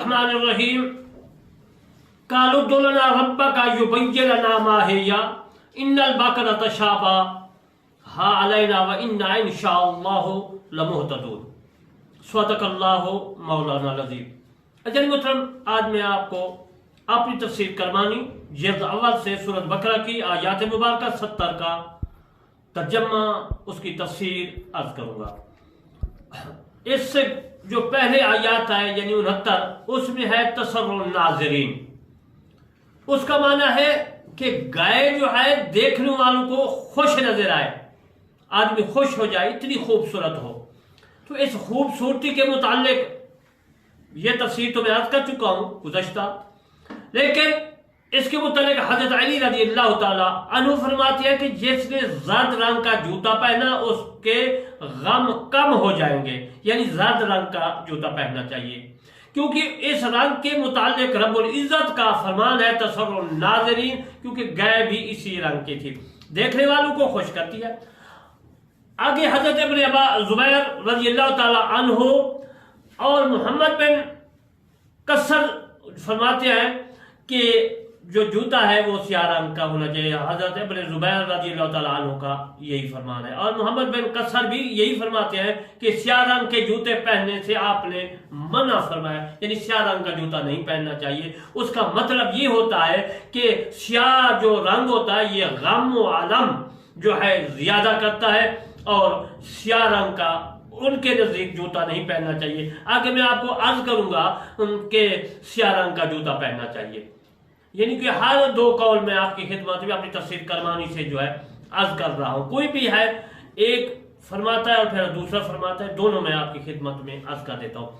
الرحمن الرحیم قالوا ادع لنا ربك يبين لنا ما هي ان البقرة تشابه علينا وانا ان شاء الله لمهتدون صدق اللہ مولانا العظیم۔ اجل محترم، آج میں آپ کو اپنی تفسیر کرمانی جلد اول سے سورۃ بقرہ کی آیات مبارکہ 70 کا ترجمہ، اس کی تفسیر عرض کروں گا۔ اس سے جو پہلے آیات آئے یعنی 69، اس میں ہے تسر الناظرین۔ اس کا معنی ہے کہ گائے جو ہے دیکھنے والوں کو خوش نظر آئے، آدمی خوش ہو جائے، اتنی خوبصورت ہو۔ تو اس خوبصورتی کے متعلق یہ تفسیر تو میں عرض کر چکا ہوں گزشتہ، لیکن اس کے متعلق حضرت علی رضی اللہ تعالی عنہ فرماتے ہیں کہ جس نے زرد رنگ کا جوتا پہنا اس کے غم کم ہو جائیں گے، یعنی زرد رنگ کا جوتا پہننا چاہیے، کیونکہ اس رنگ کے متعلق رب العزت کا فرمان ہے تسر الناظرین، کیونکہ گائے بھی اسی رنگ کی تھی، دیکھنے والوں کو خوش کرتی ہے۔ آگے حضرت ابن زبیر رضی اللہ تعالی عنہ اور محمد بن قصر فرماتے ہیں کہ جو جوتا ہے وہ سیاہ رنگ کا ہونا چاہیے۔ حضرت ابن زبیر رضی اللہ تعالی عنہ کا یہی فرمان ہے، اور محمد بن قصر بھی یہی فرماتے ہیں کہ سیاہ رنگ کے جوتے پہننے سے آپ نے منع فرمایا، یعنی سیاہ رنگ کا جوتا نہیں پہننا چاہیے۔ اس کا مطلب یہ ہوتا ہے کہ سیاہ جو رنگ ہوتا ہے یہ غم و علم جو ہے زیادہ کرتا ہے، اور سیاہ رنگ کا ان کے نزدیک جوتا نہیں پہننا چاہیے۔ آگے میں آپ کو عرض کروں گا کہ سیاہ رنگ کا جوتا پہننا چاہیے، یعنی کہ ہر دو قول میں آپ کی خدمت میں اپنی تفسیر کرمانی سے جو ہے عرض کر رہا ہوں، کوئی بھی ہے ایک فرماتا ہے اور پھر دوسرا فرماتا ہے، دونوں میں آپ کی خدمت میں عرض کر دیتا ہوں۔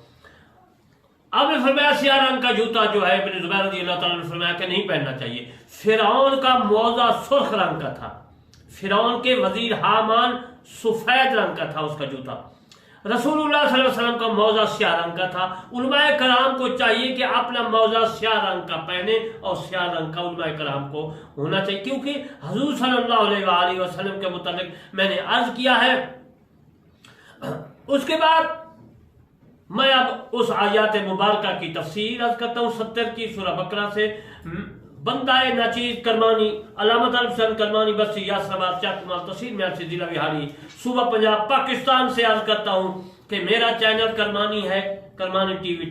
اب نے فرمایا سیاہ رنگ کا جوتا جو ہے ابن زبیر رضی اللہ تعالیٰ نے فرمایا کہ نہیں پہننا چاہیے۔ فرعون کا موزہ سرخ رنگ کا تھا، فرعون کے وزیر حامان سفید رنگ کا تھا اس کا جوتا، رسول اللہ صلی اللہ علیہ وسلم کا موزہ سیاہ رنگ کا تھا۔ علماء کرام کو چاہیے کہ اپنا موزہ سیاہ رنگ کا پہنے، اور سیاہ رنگ کا علماء کرام کو ہونا چاہیے، کیونکہ حضور صلی اللہ علیہ وآلہ وسلم کے متعلق میں نے عرض کیا ہے۔ اس کے بعد میں اب اس آیات مبارکہ کی تفسیر عرض کرتا ہوں 70 کی سورہ بقرہ سے۔ بندہ ناچیز کرمانی، علامت الحسن کرمانی بسی، یاسرآباد چک مال تحصیل میرسی ضلع بہاری، صوبہ پنجاب پاکستان سے عرض کرتا ہوں کہ میرا چینل کرمانی ہے، کرمانی ٹی وی،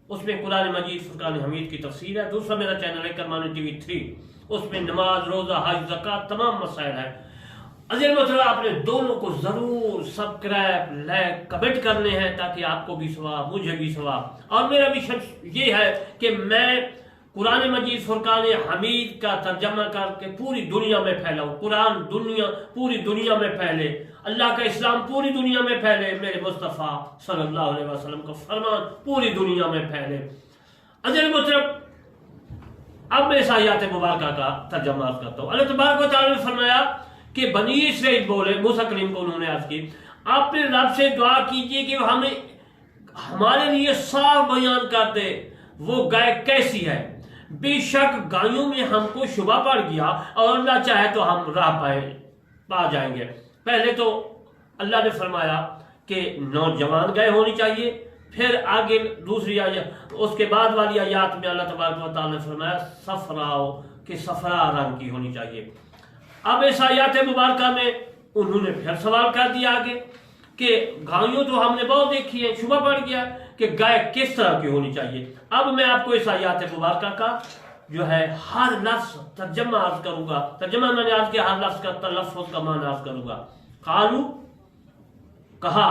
اس میں قرآن مجید فرقان حمید کی تفسیر ہے۔ دوسرا میرا چینل ہے کرمانی ٹی وی 3، اس میں نماز، روزہ، حج، زکوٰۃ تمام مسائل ہیں۔ عزیز مطلب آپ نے دونوں کو ضرور سبسکرائب، لائک، کمنٹ کرنے ہیں تاکہ آپ کو بھی ثواب، مجھے بھی ثواب، اور میرا بھی شرط یہ ہے کہ میں قرآن مجید فرقان حمید کا ترجمہ کر کے پوری دنیا میں پھیلاؤں، قرآن پوری دنیا میں پھیلے، اللہ کا اسلام پوری دنیا میں پھیلے، میرے مصطفیٰ صلی اللہ علیہ وسلم کا فرمان پوری دنیا میں پھیلے۔ عزیز محترم، اب میں اس آیات مبارکہ کا ترجمہ عرض کرتا ہوں۔ اللہ تبارک و تعالیٰ نے فرمایا کہ بنی اسرائیل بولے، موسیٰ کلیم کو انہوں نے عرض کی، آپ نے رب سے دعا کیجئے کہ ہمیں ہمارے لیے صاف بیان کر دے وہ گائے کیسی ہے، بے شک گایوں میں ہم کو شبہ پڑ گیا، اور اللہ چاہے تو ہم راہ پا جائیں گے۔ پہلے تو اللہ نے فرمایا کہ نوجوان گائے ہونی چاہیے، پھر آگے دوسری آیات، اس کے بعد والی آیات میں اللہ تبارک و تعالیٰ نے فرمایا صفراء، کہ صفرا رنگ کی ہونی چاہیے۔ اب اس آیات مبارکہ میں انہوں نے پھر سوال کر دیا آگے کہ گایوں تو ہم نے بہت دیکھی ہیں، شبہ پڑ گیا کہ گائے کس طرح کی ہونی چاہیے۔ اب میں آپ کو اس آیات مبارکہ کا جو ہے ہر لفظ ترجمہ عرض کروں گا، ترجمہ میں نے عرض کیا، ہر لفظ کا تلفظ کا معنی عرض کروں گا۔ قالو کہا،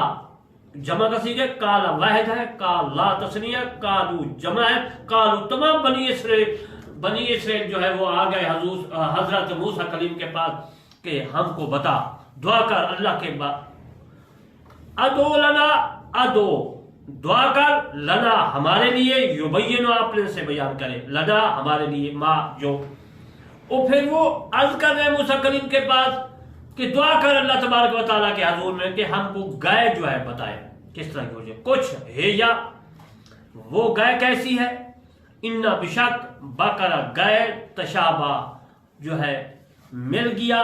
جمع کا صیغہ قال واحد ہے، قال لا تثنیہ، قالو جمع ہے، قالو تمام بنی اسرائیل جو ہے وہ آ گئے حضرت موسیٰ کلیم کے پاس کہ ہم کو بتا، دعا کر اللہ کے بعد، ادو لنا، ادو دعا کر، لنا ہمارے لیے، یبین آپ نے سے بیان کرے، لنا ہمارے لیے، ما جو، اور پھر وہ عرض کر رہے ہیں موسیٰ کلیم کے پاس کہ دعا کر اللہ تبارک و تعالیٰ کے حضور میں کہ ہم کو گائے جو ہے بتائے کس طرح کی ہو جائے، کچھ ہے یا وہ گائے کیسی ہے، انا بشک بقرہ گائے، تشابہ جو ہے مل گیا،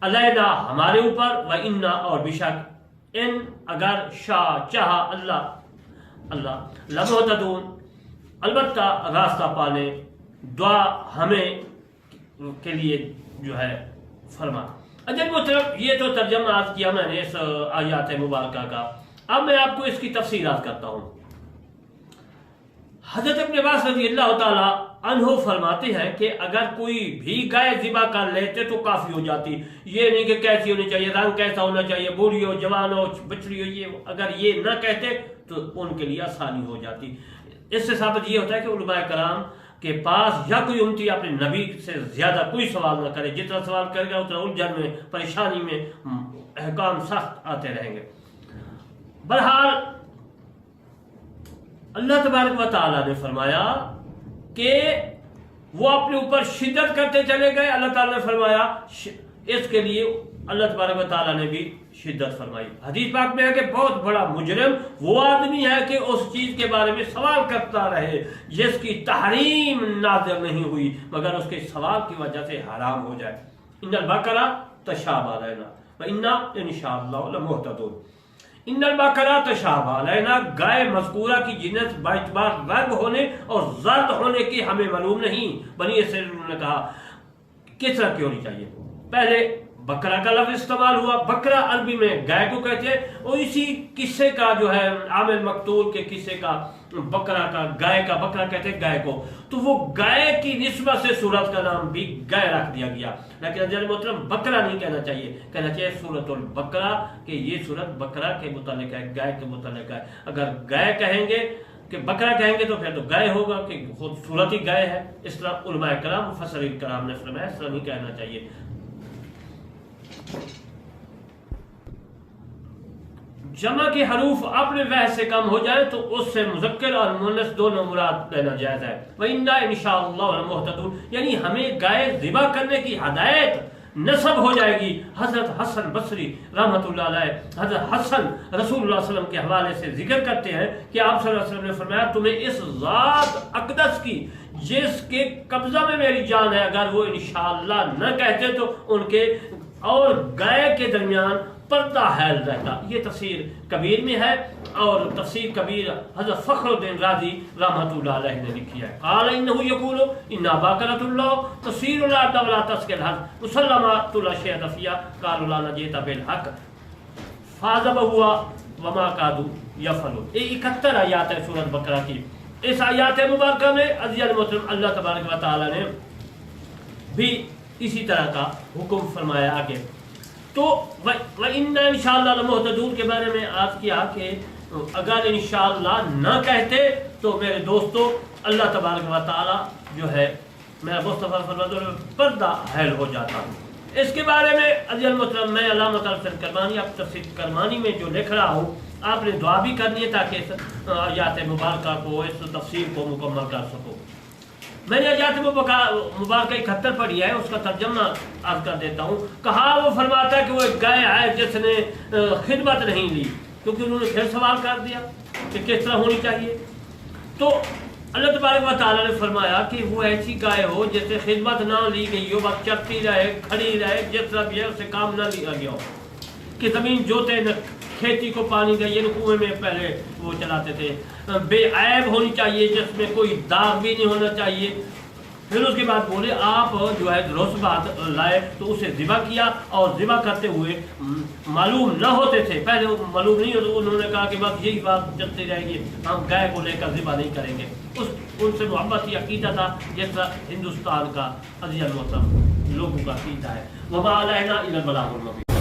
علینا ہمارے اوپر، و انا اور بشک ان اگر شاہ چاہا اللہ لمہتدون البتہ راستہ پانے دعا ہمیں کے لیے جو ہے فرما۔ جب وہ طرف یہ تو ترجمہ آج کیا میں نے اس آیات مبارکہ کا، اب میں آپ کو اس کی تفصیلات کرتا ہوں۔ حضرت ابن عباس رضی اللہ تعالی عنہ فرماتے ہیں کہ اگر کوئی بھی گائے ذبح کر لیتے تو کافی ہو جاتی، یہ نہیں کہ کیسی ہونی چاہیے، رنگ کیسا ہونا چاہیے، بوڑھی ہو، جوان ہو، بچڑی ہو، یہ اگر یہ نہ کہتے تو ان کے لیے آسانی ہو جاتی۔ اس سے ثابت یہ ہوتا ہے کہ علماء کرام کے پاس یا کوئی امتی اپنے نبی سے زیادہ کوئی سوال نہ کرے، جتنا سوال کرے گا اتنا الجھن میں، پریشانی میں، احکام سخت آتے رہیں گے۔ بہرحال اللہ تبارک و تعالیٰ نے فرمایا کہ وہ اپنے اوپر شدت کرتے چلے گئے۔ اللہ تعالیٰ نے فرمایا اس کے لیے اللہ تبارک و تعالیٰ نے بھی شدت فرمائی۔ حدیث پاک میں ہے کہ بہت بڑا مجرم وہ آدمی ہے کہ اس چیز کے بارے میں سوال کرتا رہے جس کی تحریم نازل نہیں ہوئی مگر اس کے سوال کی وجہ سے حرام ہو جائے۔ ان البقرہ تشابہ علینا وإنا انشاءاللہ لمہتدون۔ ان البقرہ تشابہ علینا، گائے مذکورہ کی جنس باعتبار رنگ ہونے اور زرد ہونے کی ہمیں معلوم نہیں۔ بنی اسرائیل نے کہا کس طرح کی ہونی چاہیے؟ پہلے بکرا کا لفظ استعمال ہوا۔ بکرا عربی میں گائے کو کہتے ہیں، اور اسی قصے کا جو ہے عامر مقتول کے قصے کا بکرا کا، گائے کا بکرا کہتے ہیں گائے کو، تو وہ گائے کی نسبت سے سورت کا نام بھی گائے رکھ دیا گیا۔ لیکن عزیز محترم بکرا نہیں کہنا چاہیے، کہنا چاہیے سورۃ البقرہ، کہ یہ سورت بکرا کے متعلق ہے، گائے کے متعلق ہے۔ اگر گائے کہیں گے کہ بکرا کہیں گے تو پھر تو گائے ہوگا کہ خود سورت ہی گائے ہے۔ اس طرح علماء کرام مفسرین کرام نے فرمایا اس طرح نہیں کہنا چاہیے۔ جمع کے حروف اپنے وحش سے کم ہو جائے تو اس سے مذکر اور مؤنث دونوں مراد لینا جائز ہے۔ وَإِنَّا إِنشَاءَ اللَّهُ لَمُهْتَدُونَ، یعنی ہمیں گائے ذبح کرنے کی ہدایت نصب ہو جائے گی۔ حضرت حسن بصری رحمۃ اللہ علیہ حضرت حسن رسول اللہ صلی اللہ علیہ وسلم کے حوالے سے ذکر کرتے ہیں کہ آپ صلی اللہ علیہ وسلم نے فرمایا تمہیں اس ذات اقدس کی جس کے قبضہ میں میری جان ہے، اگر وہ انشاءاللہ نہ کہتے تو ان کے اور گائے کے درمیان پردہ حائل رہتا۔ یہ تفسیر کبیر میں ہے، اور تفسیر کبیر حضرت فخر الدین رازی رحمۃ اللہ علیہ نے لکھی ہے۔ قال انه يقول ان بقرۃ الله تصير الارض ولا تسقي الارض مسلمات لا شيء فيها قالوا لا نجيت بالحق فذبحوا وما كادوا يفعلون۔ یہ 71 آیات ہے سورۃ بقرہ کی۔ اس آیات مبارکہ میں عزیز محترم اللہ تبارک و تعالی نے بھی اسی طرح کا حکم فرمایا آگے۔ تو وَإِنَّا إِنشَاءَ لَمُهْتَدُونَ کے بارے میں آج کیا کہ اگر انشاءاللہ نہ کہتے تو میرے دوستو اللہ تبارک و تعالی جو ہے میرا مصطفیٰ فرماتے ہیں پردہ حائل ہو جاتا۔ اس کے بارے میں عزیز محترم میں علامہ طارق کرمانی آپ تفسیر کرمانی میں جو لکھ رہا ہوں، آپ نے دعا بھی کرنی ہے تاکہ اس آیات مبارکہ کو، اس تفسیر کو مکمل کر سکو۔ میں نے آیات مبارکہ 71 پڑھی ہے، اس کا ترجمہ عرض کر دیتا ہوں۔ کہا وہ فرماتا ہے کہ وہ ایک گائے ہے جس نے خدمت نہیں لی، کیونکہ انہوں نے پھر سوال کر دیا کہ کس طرح ہونی چاہیے۔ تو اللہ تبارک و تعالیٰ نے فرمایا کہ وہ ایسی گائے ہو جس سے خدمت نہ لی گئی ہو، بس چرتی رہے، کھڑی رہے، جس طرح بھی ہے اسے کام نہ لیا گیا ہو، کہ زمین جوتے نہ کھیتی کو پانی دے، یہ کنویں میں پہلے وہ چلاتے تھے۔ بے عیب ہونی چاہیے، جس میں کوئی داغ بھی نہیں ہونا چاہیے۔ پھر اس کے بعد بولے آپ جو ہے درست بات لائے تو اسے ذبح کیا، اور ذبح کرتے ہوئے معلوم نہ ہوتے تھے، پہلے معلوم نہیں ہوتے، انہوں نے کہا کہ بس یہی بات چلتی رہے گی، ہم گائے کو لے کر ذبح نہیں کریں گے۔ ان سے محبت یہ عقیدہ تھا جس طرح ہندوستان کا عزیز محترم لوگوں کا عقیدہ ہے۔ وما علینا الا البلاغ المبین۔